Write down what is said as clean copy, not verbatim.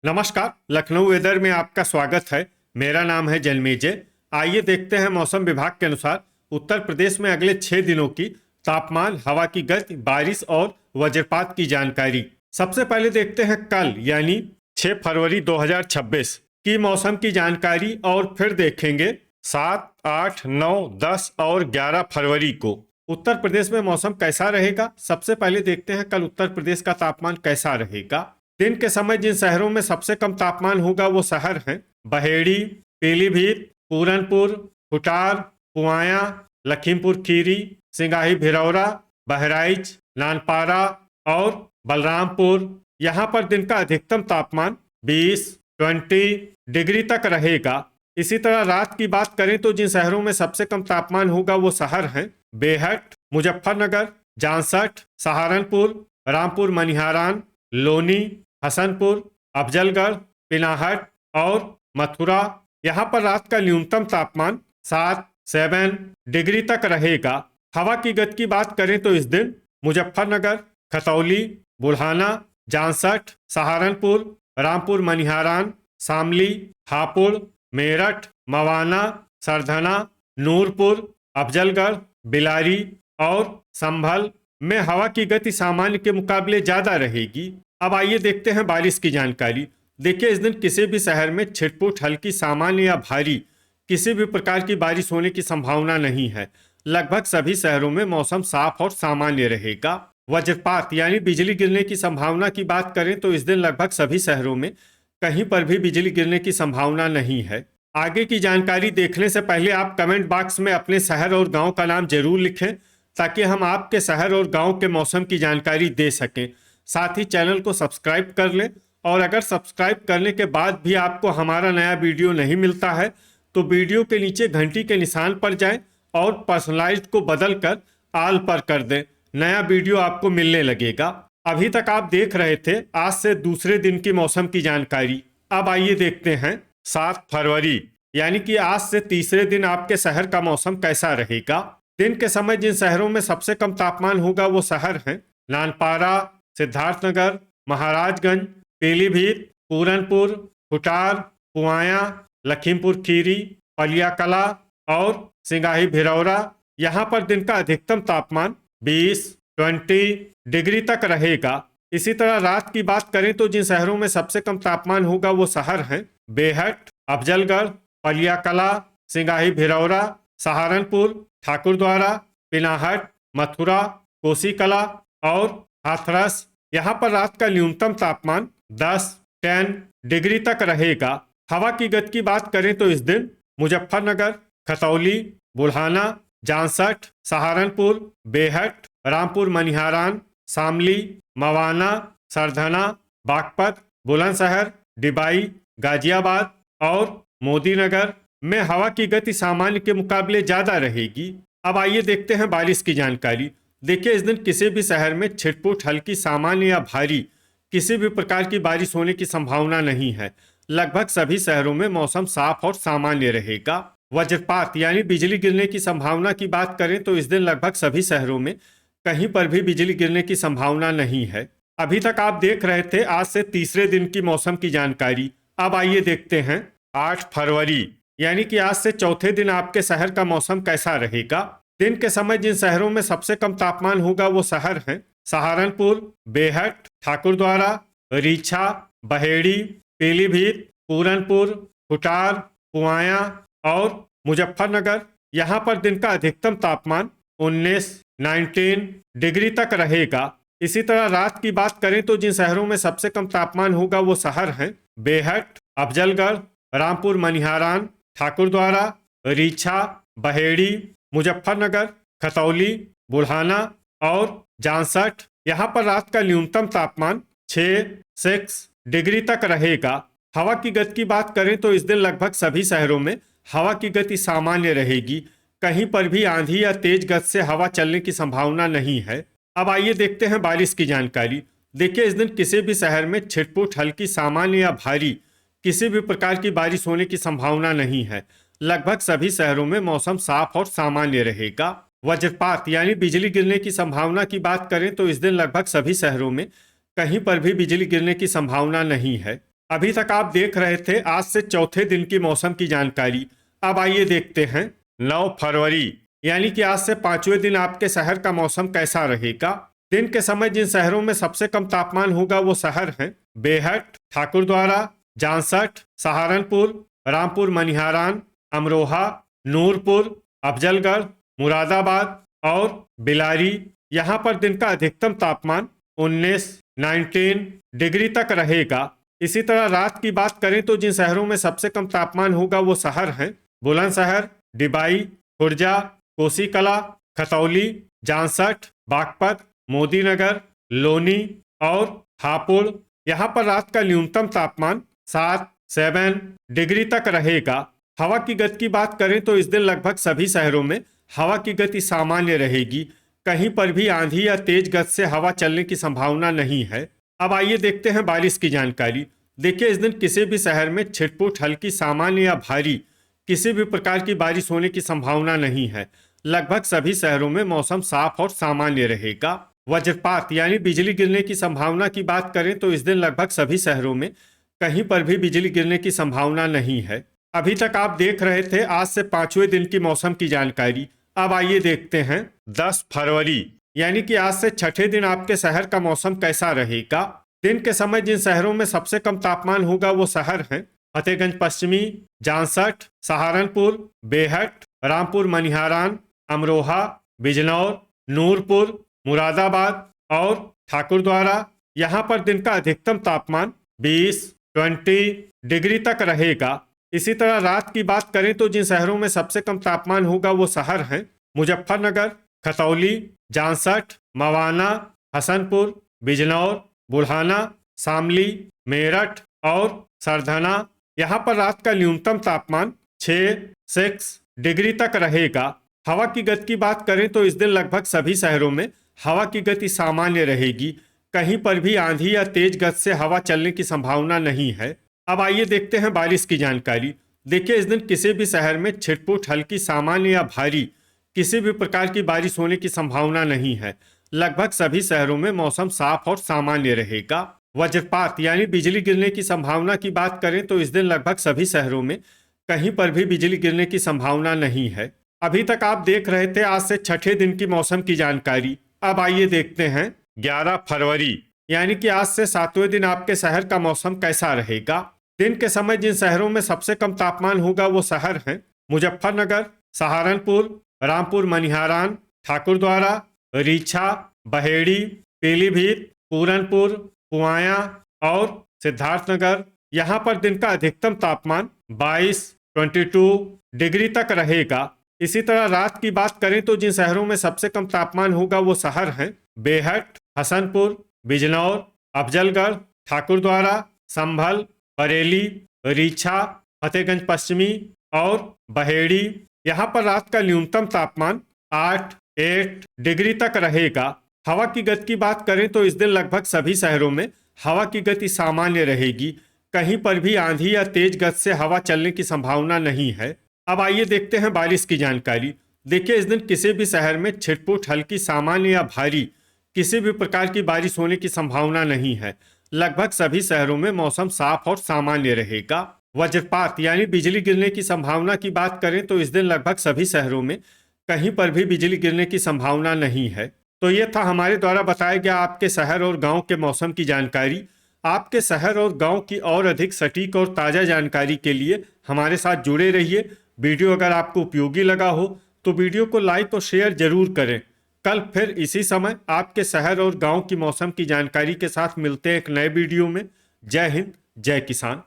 नमस्कार। लखनऊ वेदर में आपका स्वागत है। मेरा नाम है जन्मेजय। आइए देखते हैं मौसम विभाग के अनुसार उत्तर प्रदेश में अगले 6 दिनों की तापमान, हवा की गति, बारिश और वज्रपात की जानकारी। सबसे पहले देखते हैं कल यानी 6 फरवरी 2026 की मौसम की जानकारी और फिर देखेंगे 7, 8, 9, 10 और 11 फरवरी को उत्तर प्रदेश में मौसम कैसा रहेगा। सबसे पहले देखते हैं कल उत्तर प्रदेश का तापमान कैसा रहेगा। दिन के समय जिन शहरों में सबसे कम तापमान होगा वो शहर हैं बहेड़ी, पीलीभीत, पूरनपुर, खुटार, पुआया, लखीमपुर खीरी, सिंगाही भिरौरा, बहराइच, नानपारा और बलरामपुर। यहाँ पर दिन का अधिकतम तापमान 20 डिग्री तक रहेगा। इसी तरह रात की बात करें तो जिन शहरों में सबसे कम तापमान होगा वो शहर हैं बेहट, मुजफ्फरनगर, जांसठ, सहारनपुर, रामपुर मनिहारान, लोनी, हसनपुर, अफजलगढ़, पिनाहट और मथुरा। यहाँ पर रात का न्यूनतम तापमान 7 डिग्री तक रहेगा। हवा की गति की बात करें तो इस दिन मुजफ्फरनगर, खतौली, बुढ़ाना, जांसठ, सहारनपुर, रामपुर मनिहारान, शामली, हापुड़, मेरठ, मवाना, सरधना, नूरपुर, अफजलगढ़, बिलारी और संभल में हवा की गति सामान्य के मुकाबले ज्यादा रहेगी। अब आइए देखते हैं बारिश की जानकारी। देखिए, इस दिन किसी भी शहर में छिटपुट, हल्की, सामान्य या भारी किसी भी प्रकार की बारिश होने की संभावना नहीं है। लगभग सभी शहरों में मौसम साफ और सामान्य रहेगा। वज्रपात यानी बिजली गिरने की संभावना की बात करें तो इस दिन लगभग सभी शहरों में कहीं पर भी बिजली गिरने की संभावना नहीं है। आगे की जानकारी देखने से पहले आप कमेंट बॉक्स में अपने शहर और गांव का नाम जरूर लिखें ताकि हम आपके शहर और गांव के मौसम की जानकारी दे सकें। साथ ही चैनल को सब्सक्राइब कर लें और अगर सब्सक्राइब करने के बाद भी आपको हमारा नया वीडियो नहीं मिलता है तो वीडियो के नीचे घंटी के निशान पर जाएं और पर्सनलाइज्ड को बदलकर ऑल पर कर दें। नया वीडियो आपको मिलने लगेगा। अभी तक आप देख रहे थे आज से दूसरे दिन की मौसम की जानकारी। अब आइए देखते हैं 7 फरवरी यानी कि आज से तीसरे दिन आपके शहर का मौसम कैसा रहेगा। दिन के समय जिन शहरों में सबसे कम तापमान होगा वो शहर हैं नानपारा, सिद्धार्थनगर, महाराजगंज, पीलीभीत, पूरनपुर, खुटार, पुआया, लखीमपुर खीरी, पलियाकला और सिंगाही भिरौरा। यहाँ पर दिन का अधिकतम तापमान 20 डिग्री तक रहेगा। इसी तरह रात की बात करें तो जिन शहरों में सबसे कम तापमान होगा वो शहर हैं बेहट, अफजलगढ़, पलियाकला, सिंगाही भिरौरा, सहारनपुर, ठाकुरद्वारा, पिनाहट, मथुरा, कोसीकला और हाथरस। यहाँ पर रात का न्यूनतम तापमान 10 डिग्री तक रहेगा। हवा की गति की बात करें तो इस दिन मुजफ्फरनगर, खतौली, बुढ़ाना, जांसठ, सहारनपुर, बेहट, रामपुर मनिहारान, शामली, मवाना, सरधना, बागपत, बुलंदशहर, डिबाई, गाजियाबाद और मोदीनगर में हवा की गति सामान्य के मुकाबले ज्यादा रहेगी। अब आइए देखते हैं बारिश की जानकारी। देखिए, इस दिन किसी भी शहर में छिटपुट, हल्की, सामान्य या भारी किसी भी प्रकार की बारिश होने की संभावना नहीं है। लगभग सभी शहरों में मौसम साफ और सामान्य रहेगा। वज्रपात यानी बिजली गिरने की संभावना की बात करें तो इस दिन लगभग सभी शहरों में कहीं पर भी बिजली गिरने की संभावना नहीं है। अभी तक आप देख रहे थे आज से तीसरे दिन की मौसम की जानकारी। अब आइए देखते हैं 8 फरवरी यानी कि आज से चौथे दिन आपके शहर का मौसम कैसा रहेगा। दिन के समय जिन शहरों में सबसे कम तापमान होगा वो शहर हैं सहारनपुर, बेहट, ठाकुरद्वारा, रीछा, बहेड़ी, पीलीभीत, पूरनपुर, खुटार, पुआया और मुजफ्फरनगर। यहाँ पर दिन का अधिकतम तापमान 19 डिग्री तक रहेगा। इसी तरह रात की बात करें तो जिन शहरों में सबसे कम तापमान होगा वो शहर हैं बेहट, अफजलगढ़, रामपुर मनिहारान, ठाकुरद्वारा, रीछा, बहेड़ी, मुजफ्फरनगर, खतौली, बुढ़ाना और जांसठ। यहाँ पर रात का न्यूनतम तापमान 6 डिग्री तक रहेगा। हवा की गति की बात करें तो इस दिन लगभग सभी शहरों में हवा की गति सामान्य रहेगी। कहीं पर भी आंधी या तेज गति से हवा चलने की संभावना नहीं है। अब आइए देखते हैं बारिश की जानकारी। देखिए, इस दिन किसी भी शहर में छिटपुट, हल्की, सामान्य या भारी किसी भी प्रकार की बारिश होने की संभावना नहीं है। लगभग सभी शहरों में मौसम साफ और सामान्य रहेगा। वज्रपात यानी बिजली गिरने की संभावना की बात करें तो इस दिन लगभग सभी शहरों में कहीं पर भी बिजली गिरने की संभावना नहीं है। अभी तक आप देख रहे थे आज से चौथे दिन की मौसम की जानकारी। अब आइए देखते हैं 9 फरवरी यानी कि आज से 5वें दिन आपके शहर का मौसम कैसा रहेगा। दिन के समय जिन शहरों में सबसे कम तापमान होगा वो शहर हैं बेहट, ठाकुरद्वारा, जांसठ, सहारनपुर, रामपुर मनिहारान, अमरोहा, नूरपुर, अफजलगढ़, मुरादाबाद और बिलारी। यहाँ पर दिन का अधिकतम तापमान 19 डिग्री तक रहेगा। इसी तरह रात की बात करें तो जिन शहरों में सबसे कम तापमान होगा वो शहर हैं बुलंदशहर, डिबाई, खुर्जा, कोसीकला, खतौली, जांसठ, बागपत, मोदीनगर, लोनी और हापुड़। यहाँ पर रात का न्यूनतम तापमान 7 डिग्री तक रहेगा। हवा की गति की बात करें तो इस दिन लगभग सभी शहरों में हवा की गति सामान्य रहेगी। कहीं पर भी आंधी या तेज गति से हवा चलने की संभावना नहीं है। अब आइए देखते हैं बारिश की जानकारी। देखिए, इस दिन किसी भी शहर में छिटपुट, हल्की, सामान्य या भारी किसी भी प्रकार की बारिश होने की संभावना नहीं है। लगभग सभी शहरों में मौसम साफ और सामान्य रहेगा। वज्रपात यानी बिजली गिरने की संभावना की बात करें तो इस दिन लगभग सभी शहरों में कहीं पर भी बिजली गिरने की संभावना नहीं है। अभी तक आप देख रहे थे आज से 5वें दिन की मौसम की जानकारी। अब आइए देखते हैं 10 फरवरी यानी कि आज से छठे दिन आपके शहर का मौसम कैसा रहेगा। दिन के समय जिन शहरों में सबसे कम तापमान होगा वो शहर हैं फतेहगंज पश्चिमी, जांसठ, सहारनपुर, बेहट, रामपुर मनिहारान, अमरोहा, बिजनौर, नूरपुर, मुरादाबाद और ठाकुरद्वारा। यहाँ पर दिन का अधिकतम तापमान 20 डिग्री तक रहेगा। इसी तरह रात की बात करें तो जिन शहरों में सबसे कम तापमान होगा वो शहर हैं मुजफ्फरनगर, खतौली, जांसठ, मवाना, हसनपुर, बिजनौर, बुढ़ाना, शामली, मेरठ और सरधना। यहाँ पर रात का न्यूनतम तापमान 6 डिग्री तक रहेगा। हवा की गति की बात करें तो इस दिन लगभग सभी शहरों में हवा की गति सामान्य रहेगी। कहीं पर भी आंधी या तेज गति से हवा चलने की संभावना नहीं है। अब आइए देखते हैं बारिश की जानकारी। देखिए, इस दिन किसी भी शहर में छिटपुट, हल्की, सामान्य या भारी किसी भी प्रकार की बारिश होने की संभावना नहीं है। लगभग सभी शहरों में मौसम साफ और सामान्य रहेगा। वज्रपात यानी बिजली गिरने की संभावना की बात करें तो इस दिन लगभग सभी शहरों में कहीं पर भी बिजली गिरने की संभावना नहीं है। अभी तक आप देख रहे थे आज से छठे दिन की मौसम की जानकारी। अब आइए देखते हैं 11 फरवरी यानी कि आज से 7वें दिन आपके शहर का मौसम कैसा रहेगा। दिन के समय जिन शहरों में सबसे कम तापमान होगा वो शहर हैं मुजफ्फरनगर, सहारनपुर, रामपुर मनिहारान, ठाकुरद्वारा, रीछा, बहेड़ी, पीलीभीत, पूरनपुर, पुआया और सिद्धार्थनगर। यहाँ पर दिन का अधिकतम तापमान 22 डिग्री तक रहेगा। इसी तरह रात की बात करें तो जिन शहरों में सबसे कम तापमान होगा वो शहर हैं बेहट, हसनपुर, बिजनौर, अफजलगढ़, ठाकुरद्वारा, संभल, बरेली, रीछा, फतेहगंज पश्चिमी और बहेड़ी। यहाँ पर रात का न्यूनतम तापमान 8 डिग्री तक रहेगा। हवा की गति की बात करें तो इस दिन लगभग सभी शहरों में हवा की गति सामान्य रहेगी। कहीं पर भी आंधी या तेज गति से हवा चलने की संभावना नहीं है। अब आइए देखते हैं बारिश की जानकारी। देखिए, इस दिन किसी भी शहर में छिटपुट, हल्की, सामान्य या भारी किसी भी प्रकार की बारिश होने की संभावना नहीं है। लगभग सभी शहरों में मौसम साफ और सामान्य रहेगा। वज्रपात यानी बिजली गिरने की संभावना की बात करें तो इस दिन लगभग सभी शहरों में कहीं पर भी बिजली गिरने की संभावना नहीं है। तो ये था हमारे द्वारा बताया गया आपके शहर और गांव के मौसम की जानकारी। आपके शहर और गांव की और अधिक सटीक और ताज़ा जानकारी के लिए हमारे साथ जुड़े रहिए। वीडियो अगर आपको उपयोगी लगा हो तो वीडियो को लाइक और शेयर जरूर करें। कल फिर इसी समय आपके शहर और गांव की मौसम की जानकारी के साथ मिलते हैं एक नए वीडियो में। जय हिंद, जय किसान।